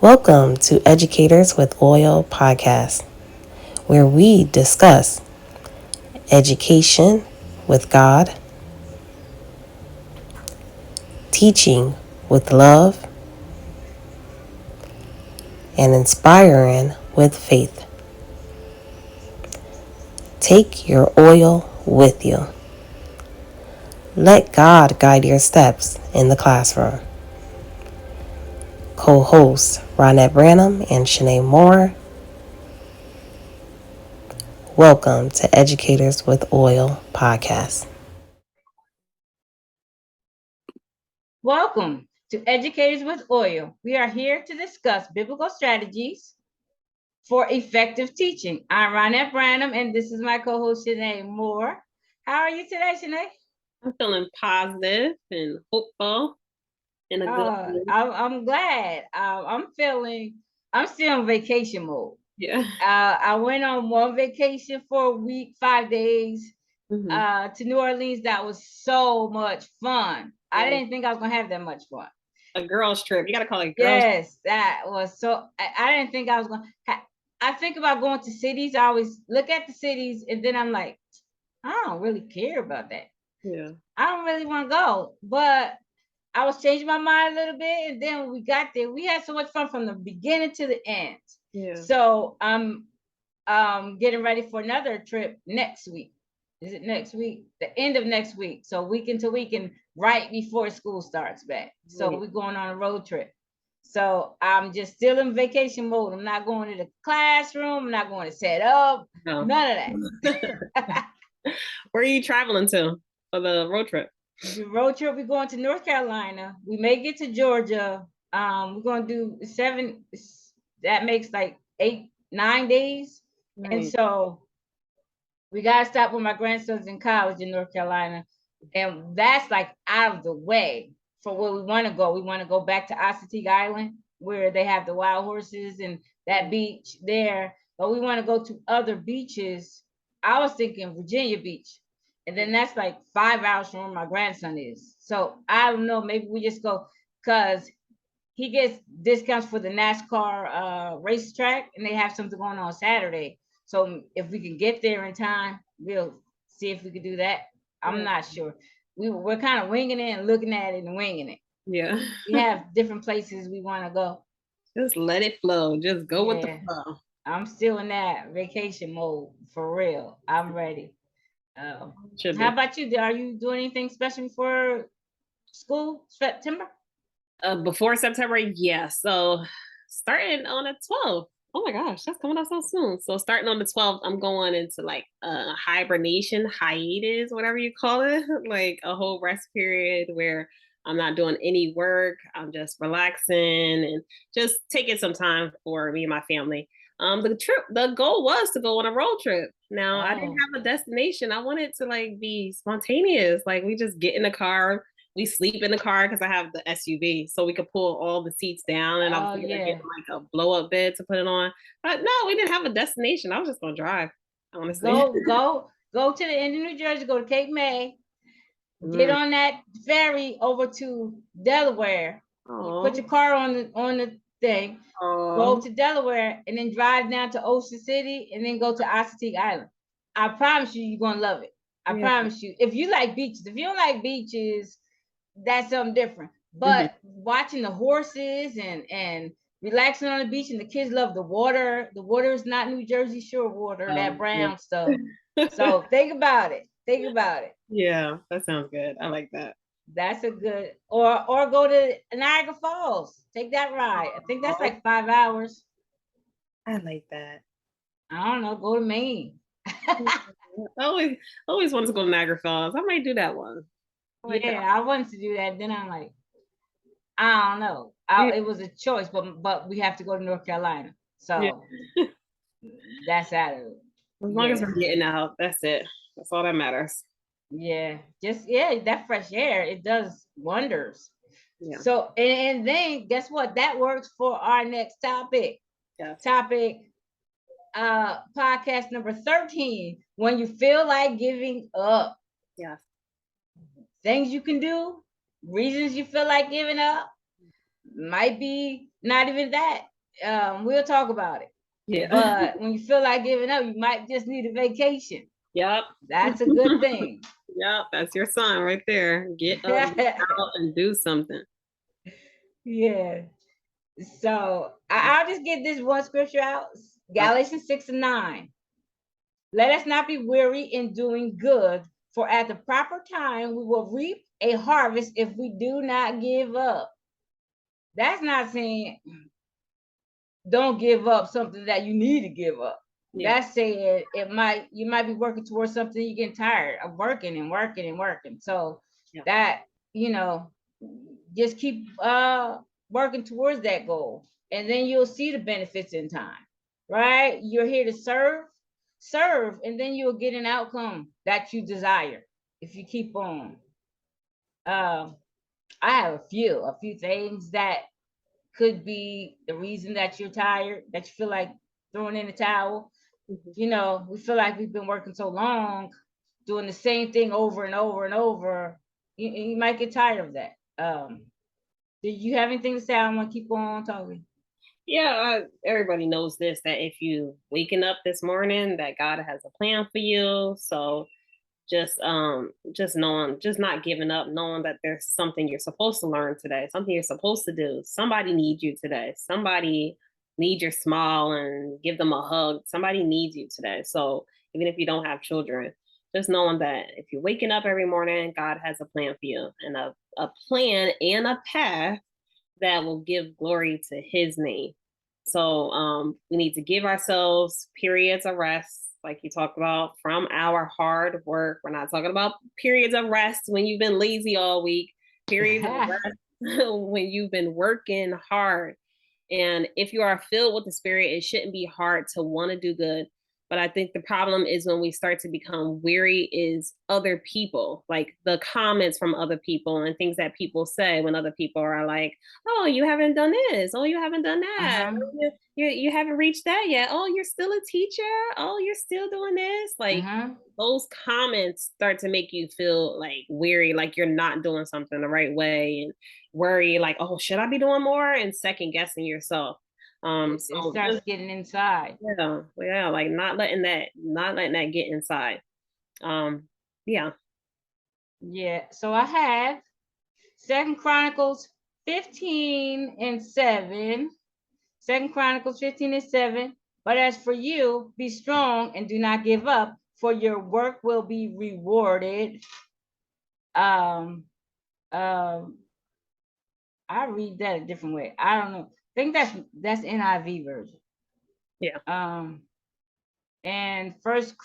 Welcome to Educators with Oil podcast, where we discuss education with God, teaching with love, and inspiring with faith. Take your oil with you. Let God guide your steps in the classroom. Co-hosts Ronette Branham and Shanae Moore. Welcome to Educators with Oil podcast. Welcome to Educators with Oil. We are here to discuss biblical strategies for effective teaching. I'm Ronette Branham, and this is my co-host, Shanae Moore. How are you today, Shanae? I'm feeling positive and hopeful in a good mood. I'm glad. I'm still in vacation mode. Yeah. I went on one vacation for a week, 5 days, Mm-hmm. to New Orleans. That was so much fun. I Yeah. didn't think I was gonna have that much fun. A girl's trip. You got to call it a girl's trip. Yes, that was so. I didn't think I was going. I think about going to cities. I always look at the cities, and then I'm like, I don't really care about that. Yeah. I don't really want to go. But I was changing my mind a little bit, and then when we got there, we had so much fun from the beginning to the end. Yeah. So I'm getting ready for another trip next week. Is it next week? The end of next week. So week into weekend, right before school starts back. So we're going on a road trip. So I'm just still in vacation mode. I'm not going to the classroom. I'm not going to set up. No. None of that. Where are you traveling to for the road trip? The road trip, we're going to North Carolina. We may get to Georgia. We're going to do 7. That makes like 8, 9 days. Right. And so we got to stop with my grandson's in college in North Carolina. And that's like out of the way for where we want to go. We want to go back to Assateague Island, where they have the wild horses and that beach there. But we want to go to other beaches. I was thinking Virginia Beach. And then that's like 5 hours from where my grandson is. So I don't know. Maybe we just go because he gets discounts for the NASCAR racetrack, and they have something going on Saturday. So if we can get there in time, we'll see if we could do that. I'm not sure. We're kind of winging it and looking at it and winging it. Yeah. We have different places we want to go. Just let it flow. Just go with the flow. I'm still in that vacation mode for real. I'm ready. How about you? Are you doing anything special before school, September? Before September, yeah. So starting on the 12th. Oh my gosh, that's coming up so soon. So starting on the 12th, I'm going into like a hibernation, hiatus, whatever you call it, like a whole rest period where I'm not doing any work. I'm just relaxing and just taking some time for me and my family. The goal was to go on a road trip. Now I didn't have a destination. I wanted to like be spontaneous. Like we just get in the car, we sleep in the car because I have the SUV, so we could pull all the seats down, and I was gonna get like a blow up bed to put it on. But no, we didn't have a destination. I was just gonna drive. Honestly, go to the end of New Jersey, go to Cape May, get on that ferry over to Delaware. Put your car on the thing, go to Delaware, and then drive down to Ocean City, and then go to Assateague Island. I promise you, you're gonna love it. I promise you. If you like beaches, if you don't like beaches, that's something different. But watching the horses and relaxing on the beach, and the kids love the water. The water is not New Jersey Shore water, that brown stuff. So think about it. Think about it. Yeah, that sounds good. I like that. That's a good, or go to Niagara Falls. Take that ride. I think that's like 5 hours. I like that. I don't know. Go to Maine. I always wanted to go to Niagara Falls. I might do that one. I wanted to do that. Then I'm like, I don't know. It was a choice, but we have to go to North Carolina. So that's out of it. As long as we're getting out, that's it. That's all that matters. Yeah, that fresh air, it does wonders. Yeah. So and then guess what? That works for our next topic. Yes. Podcast number 13. When you feel like giving up. Yeah. Things you can do, reasons you feel like giving up. Might be not even that. we'll talk about it. Yeah. But when you feel like giving up, you might just need a vacation. Yep. That's a good thing. Yep. That's your sign right there. Get up, get out, and do something. Yeah. So I'll just get this one scripture out. Galatians 6:9. Let us not be weary in doing good, for at the proper time we will reap a harvest if we do not give up. That's not saying don't give up something that you need to give up. Yeah. That's saying you might be working towards something, you get tired of working and working and working. So Yeah. that, just keep working towards that goal, and then you'll see the benefits in time, right? You're here to serve, and then you'll get an outcome that you desire if you keep on. I have a few things that could be the reason that you're tired, that you feel like throwing in the towel. We feel like we've been working so long, doing the same thing over and over and over. You might get tired of that. Do you have anything to say? I'm gonna keep on talking. Yeah, everybody knows this, that if you waking up this morning, that God has a plan for you. So just knowing, just not giving up, knowing that there's something you're supposed to learn today, something you're supposed to do. Somebody needs you today. Somebody needs your smile and give them a hug. Somebody needs you today. So even if you don't have children, just knowing that if you're waking up every morning, God has a plan for you, and a plan and a path that will give glory to his name. So we need to give ourselves periods of rest, like you talked about, from our hard work. We're not talking about periods of rest when you've been lazy all week, periods of rest when you've been working hard. And if you are filled with the Spirit, it shouldn't be hard to want to do good. But I think the problem is when we start to become weary is other people, like the comments from other people and things that people say when other people are like, oh, you haven't done this. Oh, you haven't done that. You haven't reached that yet. Oh, you're still a teacher. Oh, you're still doing this. Like those comments start to make you feel like weary, like you're not doing something the right way, and worry like, oh, should I be doing more, and second guessing yourself. It starts getting inside. Yeah, like not letting that get inside. Yeah. So I have 2 Chronicles 15:7. 2 Chronicles 15:7. But as for you, be strong and do not give up, for your work will be rewarded. I read that a different way. I don't know. I think that's NIV version. Yeah. And 1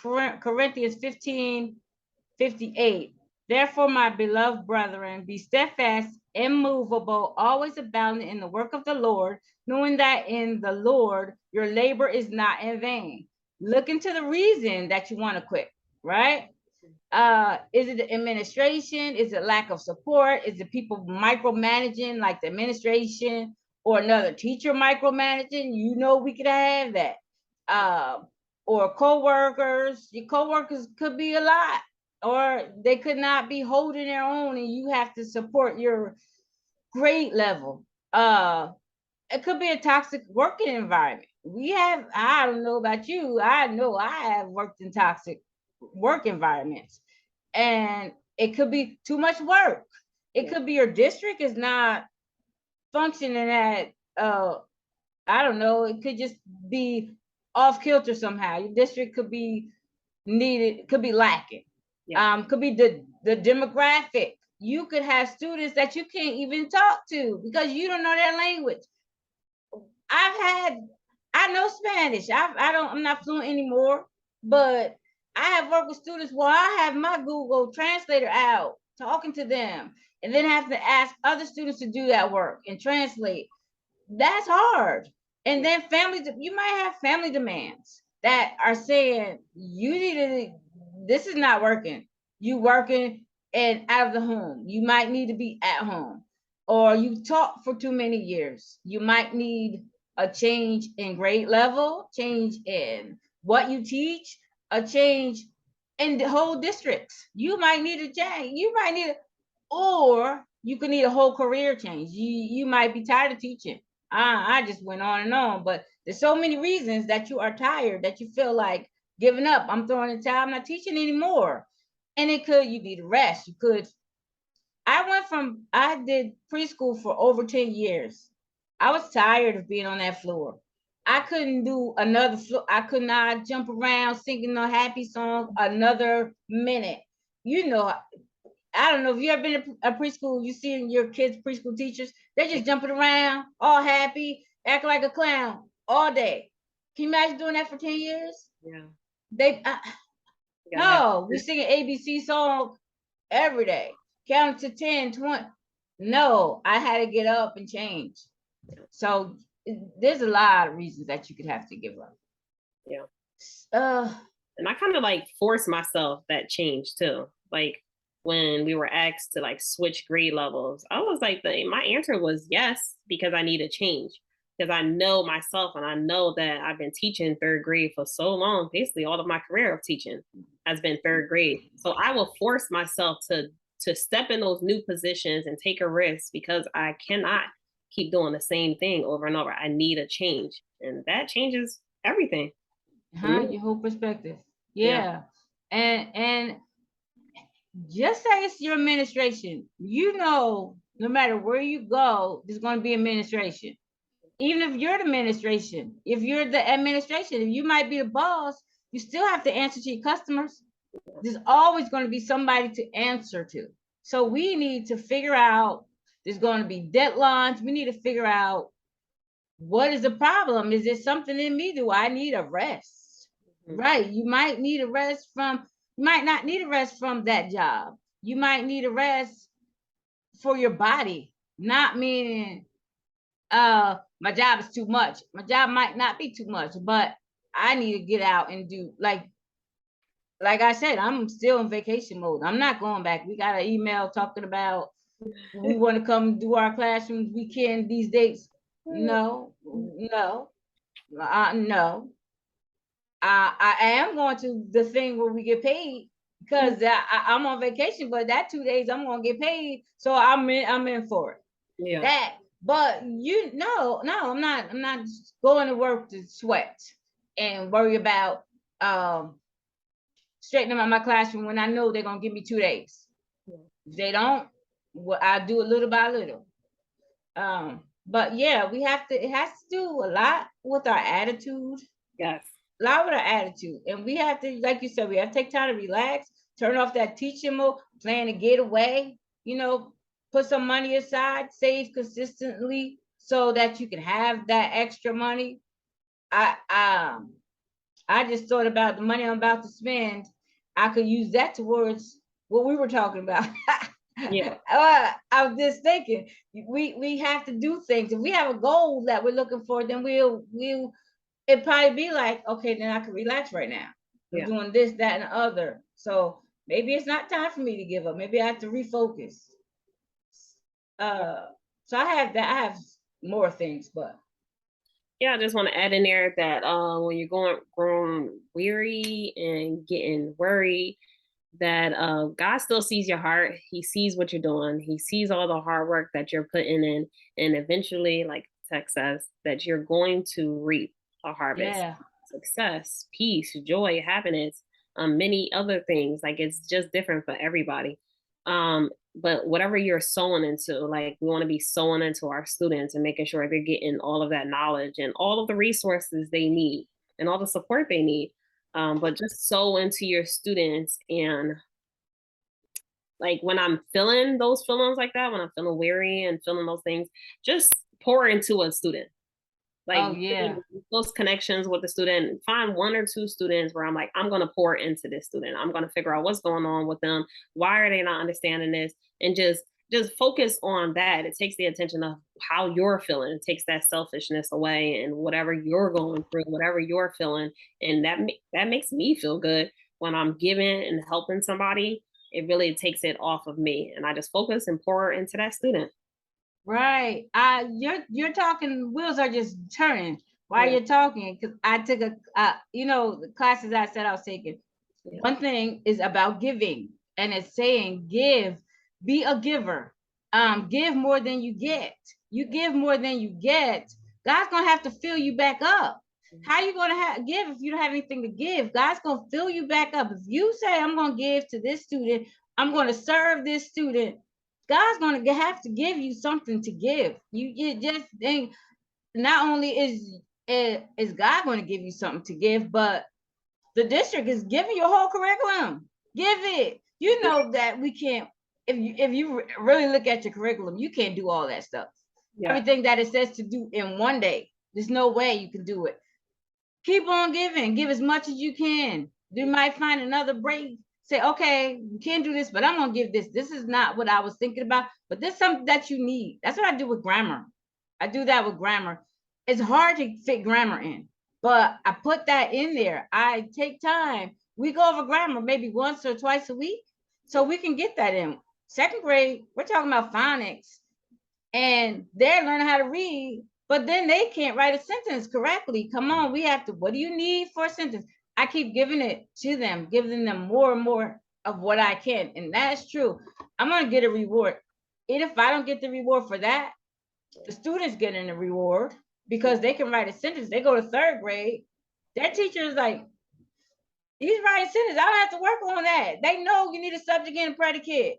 Corinthians 15:58. Therefore, my beloved brethren, be steadfast, immovable, always abounding in the work of the Lord, knowing that in the Lord your labor is not in vain. Look into the reason that you want to quit, right? Is it the administration? Is it lack of support? Is it people micromanaging, like the administration, or another teacher micromanaging? We could have that. Or co-workers. Your co-workers could be a lot, or they could not be holding their own, and you have to support your grade level. It could be a toxic working environment. I don't know about you, I know I have worked in toxic work environments, and it could be too much work. It could be your district is not functioning at I don't know, it could just be off kilter somehow. Your district could be lacking. Could be the demographic. You could have students that you can't even talk to because you don't know their language. I know Spanish. I'm not fluent anymore, but I have worked with students where I have my Google Translator out talking to them, and then have to ask other students to do that work and translate. That's hard. And then you might have family demands that are saying this is not working. You working and out of the home. You might need to be at home, or you taught for too many years. You might need a change in grade level, change in what you teach, a change in the whole districts. You might need a change. Or you could need a whole career change. You might be tired of teaching. I just went on and on, but there's so many reasons that you are tired, that you feel like giving up. I'm throwing in the towel. I'm not teaching anymore. And you need a rest. I did preschool for over 10 years. I was tired of being on that floor. I couldn't do another floor. I could not jump around singing a happy song another minute. You know, I don't know if you ever been to a preschool, you see your kids, preschool teachers, they're just jumping around, all happy, acting like a clown all day. Can you imagine doing that for 10 years? Yeah. They no, we sing an ABC song every day. Count to 10, 20. No, I had to get up and change. So there's a lot of reasons that you could have to give up. Yeah. And I kind of like forced myself that change too. Like when we were asked to like switch grade levels, I was like, my answer was yes, because I need a change. Because I know myself and I know that I've been teaching third grade for so long. Basically, all of my career of teaching has been third grade. So I will force myself to step in those new positions and take a risk, because I cannot keep doing the same thing over and over. I need a change, and that changes everything. Your whole perspective. Yeah. And just say it's your administration. No matter where you go, there's going to be administration. Even if you're the administration, if you might be the boss, you still have to answer to your customers. There's always going to be somebody to answer to. So we need to figure out, there's going to be deadlines. We need to figure out, what is the problem? Is there something in me? Do I need a rest? Mm-hmm. Right. You might need a rest you might not need a rest from that job. You might need a rest for your body, not meaning, my job is too much. My job might not be too much, but I need to get out and do, like I said, I'm still in vacation mode. I'm not going back. We got an email talking about we want to come do our classrooms weekend these dates. No. I am going to the thing where we get paid, because I'm on vacation, but that 2 days I'm going to get paid. So I'm in for it. Yeah. That, but I'm not going to work to sweat and worry about straightening out my classroom when I know they're going to give me 2 days. If they don't, well, I do it little by little. But yeah, it has to do a lot with our attitude. Yes. A lot with our attitude. And we have to, like you said, we have to take time to relax, turn off that teaching mode, plan to get away, put some money aside, save consistently so that you can have that extra money. I just thought about the money I'm about to spend. I could use that towards what we were talking about. Yeah. I was just thinking, we have to do things. If we have a goal that we're looking for, then it'd probably be like, okay, then I can relax right now. I'm doing this, that, and the other. So maybe it's not time for me to give up. Maybe I have to refocus. So I have more things, but yeah, I just want to add in there that when you're growing weary and getting worried, that God still sees your heart. He sees what you're doing. He sees all the hard work that you're putting in, and eventually, like Tech says, that you're going to reap a harvest. Yeah. Success, peace, joy, happiness, many other things. Like, it's just different for everybody. But whatever you're sowing into, like, we want to be sowing into our students and making sure they're getting all of that knowledge and all of the resources they need and all the support they need. But just sow into your students. And like, when I'm feeling those feelings like that, when I'm feeling weary and feeling those things, just pour into a student. Like, those connections with the student, find 1 or 2 students where I'm like, I'm going to pour into this student. I'm going to figure out what's going on with them. Why are they not understanding this? And just focus on that. It takes the attention of how you're feeling. It takes that selfishness away, and whatever you're going through, whatever you're feeling. And that makes me feel good when I'm giving and helping somebody. It really takes it off of me, and I just focus and pour into that student. Right. You're talking, wheels are just turning while you're talking, because I took the classes I said I was taking. Yeah. One thing is about giving, and it's saying give, be a giver. Give more than you get. you give more than you get, God's gonna have to fill you back up. How you gonna give if you don't have anything to give? God's gonna fill you back up. If you say, I'm gonna give to this student, I'm gonna serve this student, God's gonna have to give you something to give. You just think not only is God going to give you something to give, but the district is giving you a whole curriculum. Give it. You know that we can't, if you really look at your curriculum, you can't do all that stuff. Yeah. Everything that it says to do in one day, there's no way you can do it. Keep on giving. Give as much as you can. You might find another break. Say, okay, you can't do this, but I'm going to give this. This is not what I was thinking about, but this is something that you need. That's what I do with grammar. I do that with grammar. It's hard to fit grammar in, but I put that in there. I take time. We go over grammar maybe once or twice a week, so we can get that in. Second grade, we're talking about phonics, and they're learning how to read, but then they can't write a sentence correctly. Come on, we have to, what do you need for a sentence? I keep giving it to them, giving them more and more of what I can, and that's true. I'm gonna get a reward. And if I don't get the reward for that, the students getting a reward because they can write a sentence. They go to third grade. Their teacher is like, he's writing sentences. I don't have to work on that. They know you need a subject and a predicate.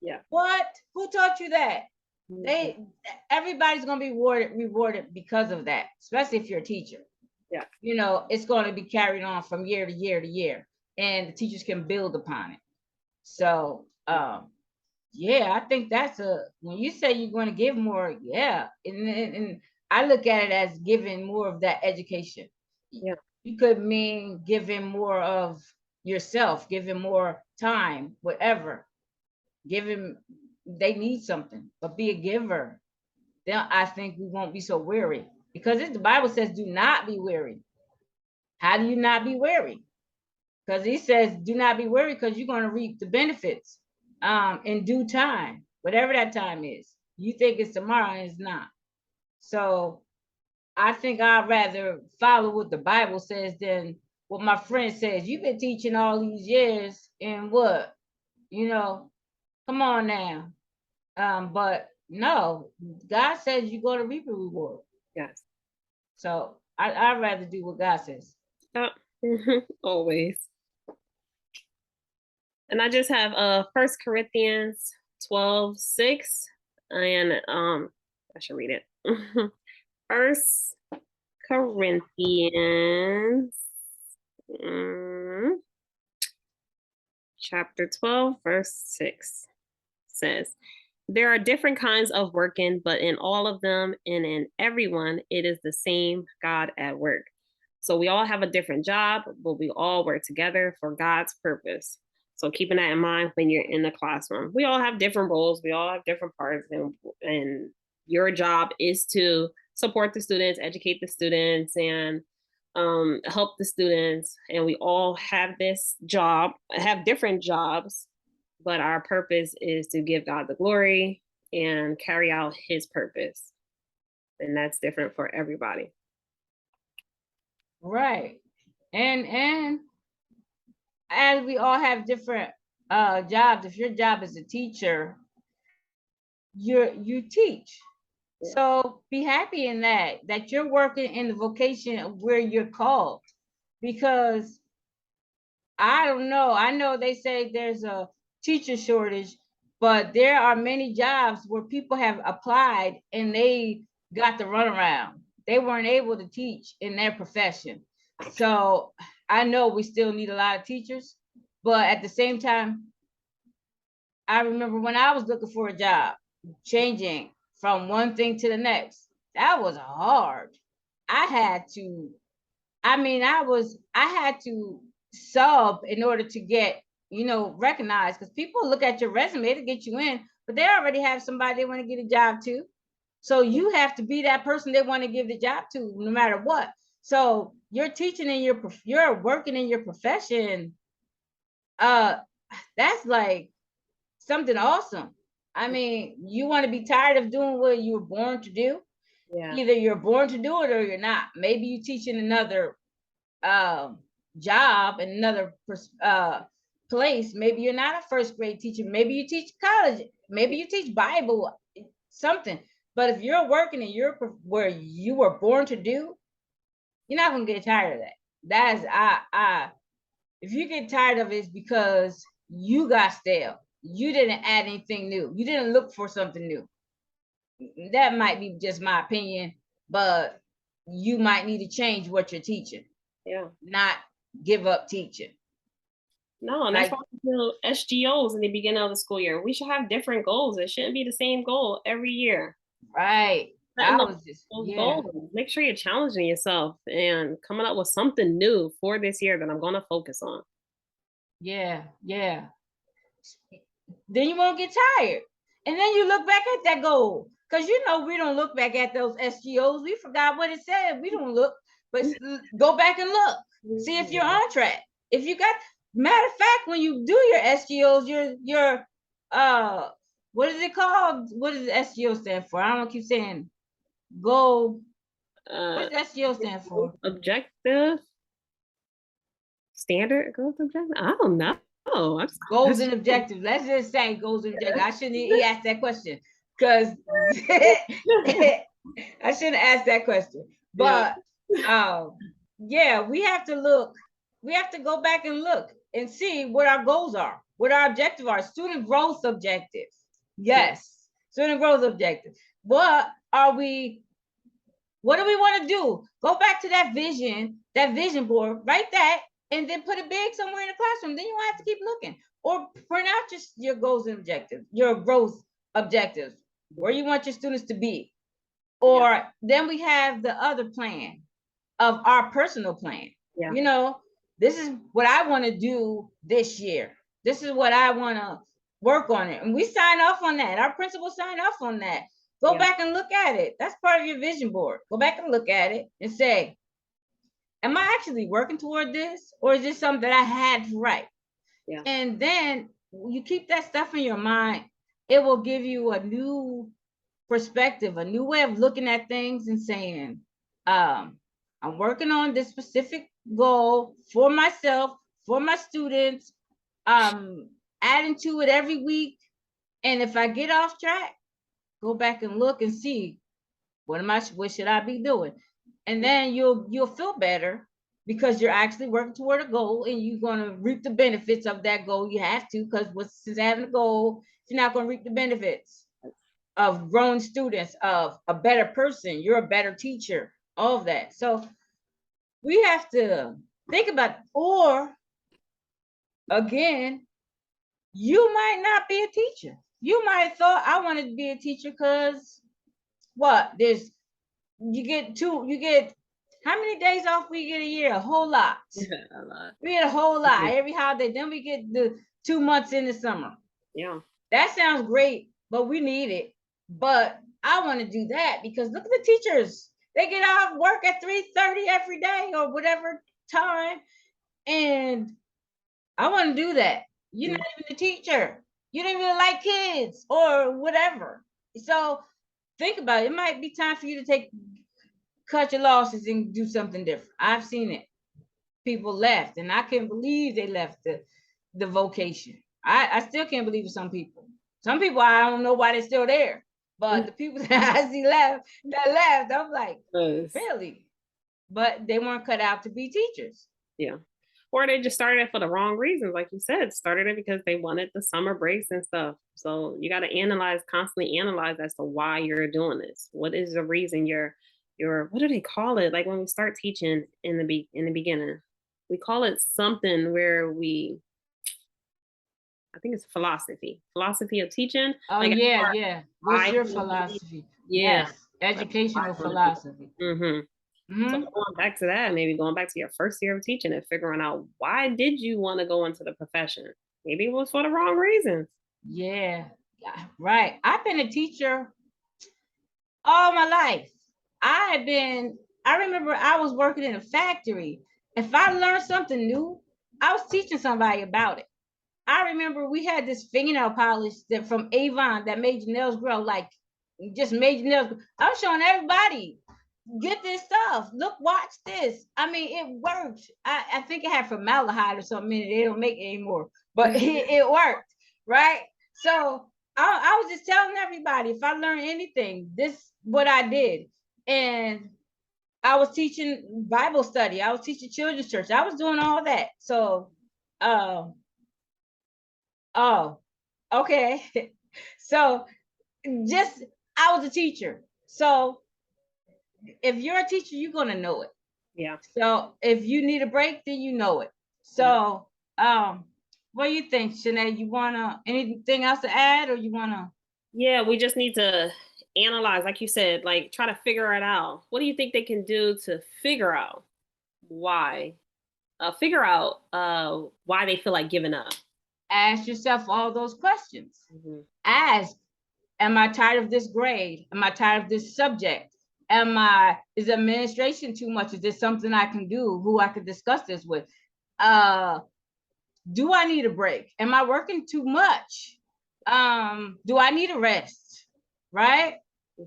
Yeah. What? Who taught you that? Mm-hmm. Everybody's gonna be rewarded because of that, especially if you're a teacher. Yeah. You know, it's going to be carried on from year to year to year, and the teachers can build upon it. So yeah, I think that's when you say you're going to give more, yeah. And I look at it as giving more of that education. Yeah. You could mean giving more of yourself, giving more time, whatever. They need something, but be a giver. Then I think we won't be so weary, because the Bible says, do not be weary. How do you not be weary? Because he says, do not be weary, because you're going to reap the benefits in due time, whatever that time is. You think it's tomorrow, and it's not. So I think I'd rather follow what the Bible says than what my friend says. You've been teaching all these years, and what? You know, come on now. But no, God says you're going to reap a reward. Yes. So I'd rather do what God says. Always. And I just have 1 Corinthians 12:6, and I should read it. 1 Corinthians chapter 12, verse 6 says, there are different kinds of working, but in all of them and in everyone, it is the same God at work. So we all have a different job, but we all work together for God's purpose. So keeping that in mind when you're in the classroom, we all have different roles. We all have different parts, and your job is to support the students, educate the students, and help the students. And we all have this job, have different jobs, but our purpose is to give God the glory and carry out his purpose. And that's different for everybody. Right. And as we all have different jobs, if your job is a teacher, you teach. Yeah. So be happy in that you're working in the vocation where you're called, because I don't know. I know they say there's a teacher shortage, but there are many jobs where people have applied and they got the runaround. They weren't able to teach in their profession. So I know we still need a lot of teachers, but at the same time, I remember when I was looking for a job, changing from one thing to the next, that was hard. I had to sub in order to get, recognized, because people look at your resume to get you in, but they already have somebody they want to get a job to. So you have to be that person they want to give the job to, no matter what. So you're teaching you're working in your profession. That's like something awesome. I mean, you want to be tired of doing what you were born to do. Yeah. Either you're born to do it or you're not. Maybe you teach in another job in another place. Maybe you're not a first grade teacher. Maybe you teach college. Maybe you teach Bible, something. But if you're working and you're where you were born to do, you're not gonna get tired of that. That is if you get tired of it, it's because you got stale. You didn't add anything new. You didn't look for something new. That might be just my opinion, but you might need to change what you're teaching. Yeah. Not give up teaching. No, and that's why we do SGOs in the beginning of the school year. We should have different goals. It shouldn't be the same goal every year. Right. That was just goals. Make sure you're challenging yourself and coming up with something new for this year that I'm going to focus on. Yeah. Then you won't get tired. And then you look back at that goal. Because we don't look back at those SGOs. We forgot what it said. We don't look, but go back and look. See if you're on track. If you got, matter of fact, when you do your SGOs, your what is it called? What does the SGO stand for? I don't keep saying goal. What does SGO stand for? Objective. Standard growth objective? I don't know. Goals and objectives. Let's just say goals and objectives. I shouldn't even ask that question because I shouldn't ask that question. But yeah, we have to look. We have to go back and look and see what our goals are, what our objectives are. Student growth objectives. Yes, student growth objectives. What do we want to do? Go back to that vision board, write that, and then put it big somewhere in the classroom. Then you won't have to keep looking. Or print out just your goals and objectives, your growth objectives, where you want your students to be. Or then we have the other plan of our personal plan. Yeah. This is what I want to do this year. This is what I want to work on it. And we sign off on that. Our principals sign off on that. Go back and look at it. That's part of your vision board. Go back and look at it and say, am I actually working toward this? Or is this something that I had to write? Yeah. And then you keep that stuff in your mind. It will give you a new perspective, a new way of looking at things and saying, I'm working on this specific goal for myself, for my students, adding to it every week. And if I get off track, go back and look and see what should I be doing? And then you'll feel better because you're actually working toward a goal and you're going to reap the benefits of that goal. You have to, because since having a goal, you're not going to reap the benefits of growing students, of a better person. You're a better teacher, all of that. So we have to think about, or again, you might not be a teacher. You might have thought I wanted to be a teacher because you get how many days off we get a year? A whole lot. Yeah, a lot. We get a whole lot every holiday. Then we get the 2 months in the summer. Yeah. That sounds great, but we need it. But I want to do that because look at the teachers. They get off work at 3:30 every day or whatever time. And I want to do that. You're not even a teacher. You don't even like kids or whatever. So think about it. It might be time for you to cut your losses and do something different. I've seen it. People left, and I can't believe they left the vocation. I still can't believe it. Some people, I don't know why they're still there. But the people that I see left, I'm like, really? But they weren't cut out to be teachers. Yeah. Or they just started it for the wrong reasons. Like you said, started it because they wanted the summer breaks and stuff. So you got to constantly analyze as to why you're doing this. What is the reason you're what do they call it? Like when we start teaching in the beginning, we call it something where I think it's philosophy of teaching. Oh, like yeah. What's your philosophy? Yeah. Yes. Educational philosophy. Mm-hmm. Mm-hmm. So going back to that, maybe going back to your first year of teaching and figuring out why did you want to go into the profession? Maybe it was for the wrong reasons. Yeah, right. I've been a teacher all my life. I remember I was working in a factory. If I learned something new, I was teaching somebody about it. I remember we had this fingernail polish from Avon that made your nails grow, like just made your nails grow. I was showing everybody, get this stuff. Look, watch this. I mean, it worked. I think it had formaldehyde or something in it. They don't make it anymore, but it worked, right? So I was just telling everybody, if I learned anything, this what I did. And I was teaching Bible study. I was teaching children's church. I was doing all that. So, oh, okay. So just, I was a teacher. So if you're a teacher, you're going to know it. Yeah. So if you need a break, then you know it. So, what do you think, Shanae? You wanna anything else to add, or you wanna? Yeah, we just need to analyze, like you said, like try to figure it out. What do you think they can do to figure out why? Why they feel like giving up. Ask yourself all those questions. Mm-hmm. Ask, am I tired of this grade? Am I tired of this subject? Is administration too much? Is this something I can do? Who I could discuss this with? Do I need a break? Am I working too much? Do I need a rest? Right?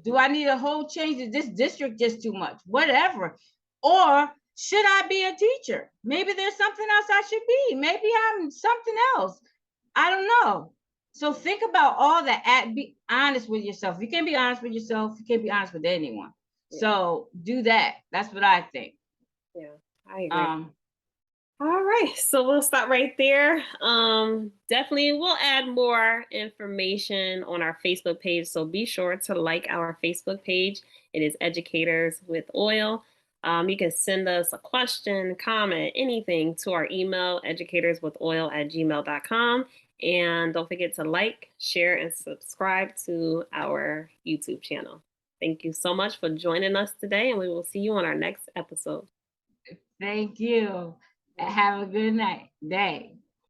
Do I need a whole change? Is this district just too much? Whatever. Or should I be a teacher? Maybe there's something else I should be. Maybe I'm something else. I don't know. So think about all that. Be honest with yourself. If you can't be honest with yourself, you can't be honest with anyone. Yeah. So do that. That's what I think. Yeah, I agree. All right, so we'll stop right there. Definitely we'll add more information on our Facebook page, so be sure to like our Facebook page. It is Educators with Oil. You can send us a question, comment, anything to our email, educatorswithoil@gmail.com. And don't forget to like, share, and subscribe to our YouTube channel. Thank you so much for joining us today, and we will see you on our next episode. Thank you. Have a good day.